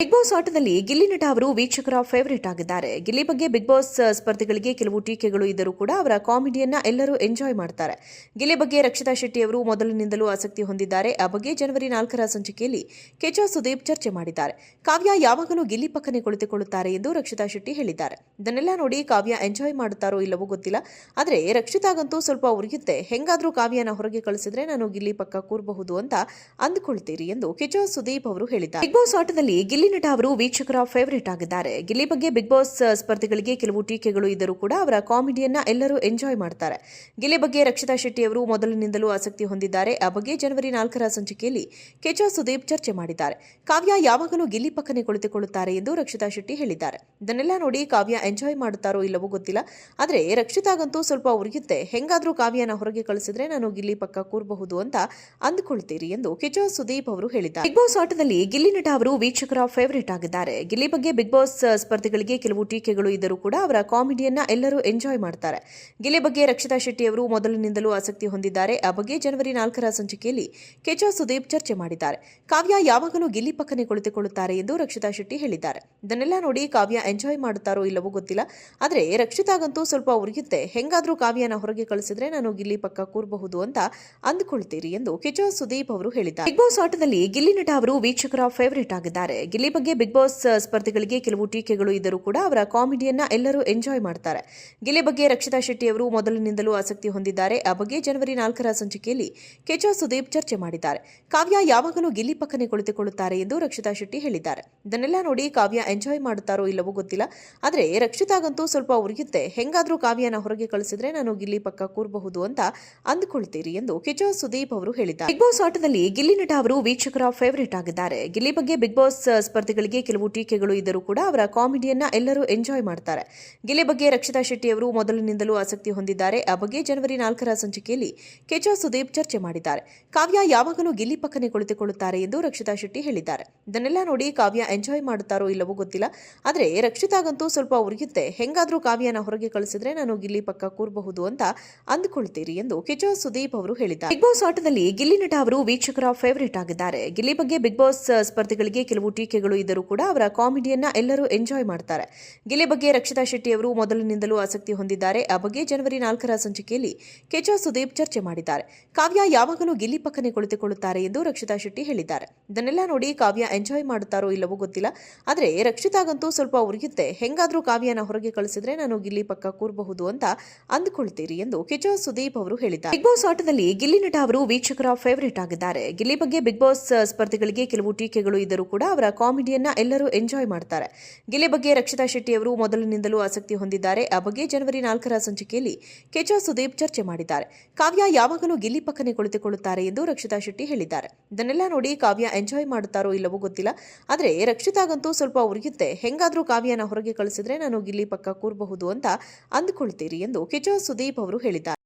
Big boss ಆಟದಲ್ಲಿ ಗಿಲ್ಲಿ ನಟ ಅವರು ವೀಕ್ಷಕರ ಫೇವರೇಟ್ ಆಗಿದ್ದಾರೆ. ಗಿಲ್ಲಿ ಬಗ್ಗೆ ಬಿಗ್ ಬಾಸ್ ಸ್ಪರ್ಧಿಗಳಿಗೆ ಕೆಲವು ಟೀಕೆಗಳು ಇದ್ದರೂ ಕೂಡ ಅವರ ಕಾಮಿಡಿಯನ್ನ ಎಲ್ಲರೂ ಎಂಜಾಯ್ ಮಾಡ್ತಾರೆ. ಗಿಲ್ಲಿ ಬಗ್ಗೆ ರಕ್ಷಿತಾ ಶೆಟ್ಟಿ ಅವರು ಮೊದಲಿನಿಂದಲೂ ಆಸಕ್ತಿ ಹೊಂದಿದ್ದಾರೆ. ಆ ಬಗ್ಗೆ ಜನವರಿ 4ರ ಸಂಚಿಕೆಯಲ್ಲಿ ಕೆಚ ಸುದೀಪ್ ಚರ್ಚೆ ಮಾಡಿದ್ದಾರೆ. ಕಾವ್ಯ ಯಾವಾಗಲೂ ಗಿಲ್ಲಿ ಪಕ್ಕನೆ ಕುಳಿತುಕೊಳ್ಳುತ್ತಾರೆ ಎಂದು ರಕ್ಷಿತಾ ಶೆಟ್ಟಿ ಹೇಳಿದ್ದಾರೆ. ಇದನ್ನೆಲ್ಲ ನೋಡಿ ಕಾವ್ಯ ಎಂಜಾಯ್ ಮಾಡುತ್ತಾರೋ ಇಲ್ಲವೋ ಗೊತ್ತಿಲ್ಲ. ಆದರೆ ರಕ್ಷಿತಾಗಂತೂ ಸ್ವಲ್ಪ ಉರಿಯುತ್ತೆ. ಹೆಂಗಾದ್ರೂ ಕಾವ್ಯನ ಹೊರಗೆ ಕಳಿಸಿದ್ರೆ ನಾನು ಗಿಲ್ಲಿ ಪಕ್ಕ ಕೂರಬಹುದು ಅಂತ ಅಂದುಕೊಳ್ತೀರಿ ಎಂದು ಕೆಚ ಸುದೀಪ್ ಅವರು ಹೇಳಿದ್ದಾರೆ. ಬಿಗ್ ಬಾಸ್ ಆಟದಲ್ಲಿ ಗಿಲ್ಲಿ ನಟ ಅವರು ವೀಕ್ಷಕರ ಫೇವರೇಟ್ ಆಗಿದ್ದಾರೆ. ಗಿಲ್ಲಿ ಬಗ್ಗೆ ಬಿಗ್ ಬಾಸ್ ಸ್ಪರ್ಧಿಗಳಿಗೆ ಕೆಲವು ಟೀಕೆಗಳು ಇದ್ದರೂ ಕೂಡ ಅವರ ಕಾಮಿಡಿಯನ್ನ ಎಲ್ಲರೂ ಎಂಜಾಯ್ ಮಾಡ್ತಾರೆ. ಗಿಲ್ಲಿ ಬಗ್ಗೆ ರಕ್ಷಿತಾ ಶೆಟ್ಟಿ ಅವರು ಮೊದಲಿನಿಂದಲೂ ಆಸಕ್ತಿ ಹೊಂದಿದ್ದಾರೆ. ಆ ಬಗ್ಗೆ ಜನವರಿ 4ರ ಸಂಚಿಕೆಯಲ್ಲಿ ಕೆಚ ಸುದೀಪ್ ಚರ್ಚೆ ಮಾಡಿದ್ದಾರೆ. ಕಾವ್ಯ ಯಾವಾಗಲೂ ಗಿಲ್ಲಿ ಪಕ್ಕನೆ ಕುಳಿತುಕೊಳ್ಳುತ್ತಾರೆ ಎಂದು ರಕ್ಷಿತಾ ಶೆಟ್ಟಿ ಹೇಳಿದ್ದಾರೆ. ಇದನ್ನೆಲ್ಲ ನೋಡಿ ಕಾವ್ಯ ಎಂಜಾಯ್ ಮಾಡುತ್ತಾರೋ ಇಲ್ಲವೋ ಗೊತ್ತಿಲ್ಲ. ಆದರೆ ರಕ್ಷಿತಾಗಂತೂ ಸ್ವಲ್ಪ ಉರಿಯುತ್ತೆ. ಹೆಂಗಾದ್ರೂ ಕಾವ್ಯನ ಹೊರಗೆ ಕಳಿಸಿದ್ರೆ ನಾನು ಗಿಲ್ಲಿ ಪಕ್ಕ ಕೂರಬಹುದು ಅಂತ ಅಂದುಕೊಳ್ತೀರಿ ಎಂದು ಕೆಚ ಸುದೀಪ್ ಅವರು ಹೇಳಿದ್ದಾರೆ. ಬಿಗ್ ಬಾಸ್ ಆಟದಲ್ಲಿ ಗಿಲ್ಲಿ ನಟ ಅವರು ವೀಕ್ಷಕರ ಫೇವರೇಟ್ ಆಗಿದ್ದಾರೆ. ಗಿಲ್ಲಿ ಬಗ್ಗೆ ಬಿಗ್ ಬಾಸ್ ಸ್ಪರ್ಧಿಗಳಿಗೆ ಕೆಲವು ಟೀಕೆಗಳು ಇದ್ದರೂ ಕೂಡ ಅವರ ಕಾಮಿಡಿಯನ್ನ ಎಲ್ಲರೂ ಎಂಜಾಯ್ ಮಾಡ್ತಾರೆ. ಗಿಲ್ಲಿ ಬಗ್ಗೆ ರಕ್ಷಿತಾ ಶೆಟ್ಟಿ ಅವರು ಮೊದಲಿನಿಂದಲೂ ಆಸಕ್ತಿ ಹೊಂದಿದ್ದಾರೆ. ಆ ಬಗ್ಗೆ ಜನವರಿ 4ರ ಸಂಚಿಕೆಯಲ್ಲಿ ಕೆಚ ಸುದೀಪ್ ಚರ್ಚೆ ಮಾಡಿದ್ದಾರೆ. ಕಾವ್ಯ ಯಾವಾಗಲೂ ಗಿಲ್ಲಿ ಪಕ್ಕನೆ ಕುಳಿತುಕೊಳ್ಳುತ್ತಾರೆ ಎಂದು ರಕ್ಷಿತಾ ಶೆಟ್ಟಿ ಹೇಳಿದ್ದಾರೆ. ಇದನ್ನೆಲ್ಲ ನೋಡಿ ಕಾವ್ಯ ಎಂಜಾಯ್ ಮಾಡುತ್ತಾರೋ ಇಲ್ಲವೋ ಗೊತ್ತಿಲ್ಲ. ಆದರೆ ರಕ್ಷಿತಾಗಂತೂ ಸ್ವಲ್ಪ ಉರಿಯುತ್ತೆ. ಹೆಂಗಾದ್ರೂ ಕಾವ್ಯನ ಹೊರಗೆ ಕಳಿಸಿದ್ರೆ ನಾನು ಗಿಲ್ಲಿ ಪಕ್ಕ ಕೂರಬಹುದು ಅಂತ ಅಂದುಕೊಳ್ತೀರಿ ಎಂದು ಕೆಚ ಸುದೀಪ್ ಅವರು ಹೇಳಿದ್ದಾರೆ. ಬಿಗ್ ಬಾಸ್ ಆಟದಲ್ಲಿ ಗಿಲ್ಲಿ ನಟ ಅವರು ವೀಕ್ಷಕರ ಫೇವರೇಟ್ ಆಗಿದ್ದಾರೆ. ಗಿಲ್ಲಿ ಬಗ್ಗೆ ಬಿಗ್ ಬಾಸ್ ಸ್ಪರ್ಧಿಗಳಿಗೆ ಕೆಲವು ಟೀಕೆಗಳು ಇದ್ದರೂ ಕೂಡ ಅವರ ಕಾಮಿಡಿಯನ್ನ ಎಲ್ಲರೂ ಎಂಜಾಯ್ ಮಾಡ್ತಾರೆ. ಗಿಲ್ಲಿ ಬಗ್ಗೆ ರಕ್ಷಿತಾ ಶೆಟ್ಟಿ ಅವರು ಮೊದಲಿನಿಂದಲೂ ಆಸಕ್ತಿ ಹೊಂದಿದ್ದಾರೆ. ಆ ಬಗ್ಗೆ ಜನವರಿ 4ರ ಸಂಚಿಕೆಯಲ್ಲಿ ಕೆಚ ಸುದೀಪ್ ಚರ್ಚೆ ಮಾಡಿದ್ದಾರೆ. ಕಾವ್ಯ ಯಾವಾಗಲೂ ಗಿಲ್ಲಿ ಪಕ್ಕನೆ ಕುಳಿತುಕೊಳ್ಳುತ್ತಾರೆ ಎಂದು ರಕ್ಷಿತಾ ಶೆಟ್ಟಿ ಹೇಳಿದ್ದಾರೆ. ಇದನ್ನೆಲ್ಲ ನೋಡಿ ಕಾವ್ಯ ಎಂಜಾಯ್ ಮಾಡುತ್ತಾರೋ ಇಲ್ಲವೋ ಗೊತ್ತಿಲ್ಲ. ಆದರೆ ರಕ್ಷಿತಾಗಂತೂ ಸ್ವಲ್ಪ ಉರಿಯುತ್ತೆ. ಹೆಂಗಾದ್ರೂ ಕಾವ್ಯನ ಹೊರಗೆ ಕಳಿಸಿದ್ರೆ ನಾನು ಗಿಲ್ಲಿ ಪಕ್ಕ ಕೂರಬಹುದು ಅಂತ ಅಂದುಕೊಳ್ತೀರಿ ಎಂದು ಕೆಚ ಸುದೀಪ್ ಅವರು ಹೇಳಿದ್ದಾರೆ. ಬಿಗ್ ಬಾಸ್ ಆಟದಲ್ಲಿ ಗಿಲ್ಲಿ ನಟ ಅವರು ವೀಕ್ಷಕರ ಫೇವರೇಟ್ ಆಗಿದ್ದಾರೆ. ಗಿಲ್ಲಿ ಬಗ್ಗೆ ಬಿಗ್ ಬಾಸ್ ಸ್ಪರ್ಧಿಗಳಿಗೆ ಕೆಲವು ಟೀಕೆಗಳು ಇದ್ದರೂ ಕೂಡ ಅವರ ಕಾಮಿಡಿಯನ್ನ ಎಲ್ಲರೂ ಎಂಜಾಯ್ ಮಾಡ್ತಾರೆ. ಗಿಲ್ಲಿ ಬಗ್ಗೆ ರಕ್ಷಿತಾ ಶೆಟ್ಟಿ ಅವರು ಮೊದಲಿನಿಂದಲೂ ಆಸಕ್ತಿ ಹೊಂದಿದ್ದಾರೆ. ಆ ಬಗ್ಗೆ ಜನವರಿ 4ರ ಸಂಚಿಕೆಯಲ್ಲಿ ಕೆಚ ಸುದೀಪ್ ಚರ್ಚೆ ಮಾಡಿದ್ದಾರೆ. ಕಾವ್ಯ ಯಾವಾಗಲೂ ಗಿಲ್ಲಿ ಪಕ್ಕನೆ ಕುಳಿತುಕೊಳ್ಳುತ್ತಾರೆ ಎಂದು ರಕ್ಷಿತಾ ಶೆಟ್ಟಿ ಹೇಳಿದ್ದಾರೆ. ಇದನ್ನೆಲ್ಲ ನೋಡಿ ಕಾವ್ಯ ಎಂಜಾಯ್ ಮಾಡುತ್ತಾರೋ ಇಲ್ಲವೋ ಗೊತ್ತಿಲ್ಲ. ಆದರೆ ರಕ್ಷಿತಾಗಂತೂ ಸ್ವಲ್ಪ ಉರಿಯುತ್ತೆ. ಹೆಂಗಾದ್ರೂ ಕಾವ್ಯನ ಹೊರಗೆ ಕಳಿಸಿದ್ರೆ ನಾನು ಗಿಲ್ಲಿ ಪಕ್ಕ ಕೂರಬಹುದು ಅಂತ ಅಂದುಕೊಳ್ತೀರಿ ಎಂದು ಕೆಚ ಸುದೀಪ್ ಅವರು ಹೇಳಿದ್ದಾರೆ. ಬಿಗ್ ಬಾಸ್ ಆಟದಲ್ಲಿ ಗಿಲ್ಲಿ ನಟ ಅವರು ವೀಕ್ಷಕರ ಫೇವರೇಟ್ ಆಗಿದ್ದಾರೆ. ಗಿಲ್ಲಿ ಬಗ್ಗೆ ಬಿಗ್ ಬಾಸ್ ಸ್ಪರ್ಧಿಗಳಿಗೆ ಕೆಲವು ಟೀಕೆಗಳು ಇದ್ದರೂ ಕೂಡ ಅವರ ಕಾಮಿಡಿಯನ್ನ ಎಲ್ಲರೂ ಎಂಜಾಯ್ ಮಾಡ್ತಾರೆ. ಗಿಲ್ಲಿ ಬಗ್ಗೆ ರಕ್ಷಿತಾ ಶೆಟ್ಟಿ ಅವರು ಮೊದಲಿನಿಂದಲೂ ಆಸಕ್ತಿ ಹೊಂದಿದ್ದಾರೆ. ಆ ಬಗ್ಗೆ ಜನವರಿ 4ರ ಸಂಚಿಕೆಯಲ್ಲಿ ಕೆಚ ಸುದೀಪ್ ಚರ್ಚೆ ಮಾಡಿದ್ದಾರೆ. ಕಾವ್ಯ ಯಾವಾಗಲೂ ಗಿಲ್ಲಿ ಪಕ್ಕನೆ ಕುಳಿತುಕೊಳ್ಳುತ್ತಾರೆ ಎಂದು ರಕ್ಷಿತಾ ಶೆಟ್ಟಿ ಹೇಳಿದ್ದಾರೆ. ಇದನ್ನೆಲ್ಲ ನೋಡಿ ಕಾವ್ಯ ಎಂಜಾಯ್ ಮಾಡುತ್ತಾರೋ ಇಲ್ಲವೋ ಗೊತ್ತಿಲ್ಲ. ಆದರೆ ರಕ್ಷಿತಾಗಂತೂ ಸ್ವಲ್ಪ ಉರಿಯುತ್ತೆ. ಹೆಂಗಾದ್ರೂ ಕಾವ್ಯನ ಹೊರಗೆ ಕಳಿಸಿದ್ರೆ ನಾನು ಗಿಲ್ಲಿ ಪಕ್ಕ ಕೂರಬಹುದು ಅಂತ ಅಂದುಕೊಳ್ತೀರಿ ಎಂದು ಕೆಚ ಸುದೀಪ್ ಅವರು ಹೇಳಿದ್ದಾರೆ. ಬಿಗ್ ಬಾಸ್ ಆಟದಲ್ಲಿ ಗಿಲ್ಲಿ ನಟ ಅವರು ವೀಕ್ಷಕರ ಫೇವರೇಟ್ ಆಗಿದ್ದಾರೆ. ಗಿಲ್ಲಿ ಬಗ್ಗೆ ಬಿಗ್ ಬಾಸ್ ಸ್ಪರ್ಧಿಗಳಿಗೆ ಕೆಲವು ಟೀಕೆಗಳು ಇದ್ದರೂ ಕೂಡ ಅವರ ಕಾಮಿಡಿಯನ್ನ ಎಲ್ಲರೂ ಎಂಜಾಯ್ ಮಾಡ್ತಾರೆ. ಗಿಲ್ಲಿ ಬಗ್ಗೆ ರಕ್ಷಿತಾ ಶೆಟ್ಟಿ ಅವರು ಮೊದಲಿನಿಂದಲೂ ಆಸಕ್ತಿ ಹೊಂದಿದ್ದಾರೆ. ಆ ಬಗ್ಗೆ ಜನವರಿ 4ರ ಸಂಚಿಕೆಯಲ್ಲಿ ಕೆಚ ಸುದೀಪ್ ಚರ್ಚೆ ಮಾಡಿದ್ದಾರೆ. ಕಾವ್ಯ ಯಾವಾಗಲೂ ಗಿಲ್ಲಿ ಪಕ್ಕನೆ ಕುಳಿತುಕೊಳ್ಳುತ್ತಾರೆ ಎಂದು ರಕ್ಷಿತಾ ಶೆಟ್ಟಿ ಹೇಳಿದ್ದಾರೆ. ಇದನ್ನೆಲ್ಲ ನೋಡಿ ಕಾವ್ಯ ಎಂಜಾಯ್ ಮಾಡುತ್ತಾರೋ ಇಲ್ಲವೋ ಗೊತ್ತಿಲ್ಲ. ಆದರೆ ರಕ್ಷಿತಾಗಂತೂ ಸ್ವಲ್ಪ ಉರಿಯುತ್ತೆ. ಹೆಂಗಾದ್ರೂ ಕಾವ್ಯನ ಹೊರಗೆ ಕಳಿಸಿದ್ರೆ ನಾನು ಗಿಲ್ಲಿ ಪಕ್ಕ ಕೂರಬಹುದು ಅಂತ ಅಂದುಕೊಳ್ತೀರಿ ಎಂದು ಕೆಚ ಸುದೀಪ್ ಅವರು ಹೇಳಿದ್ದಾರೆ.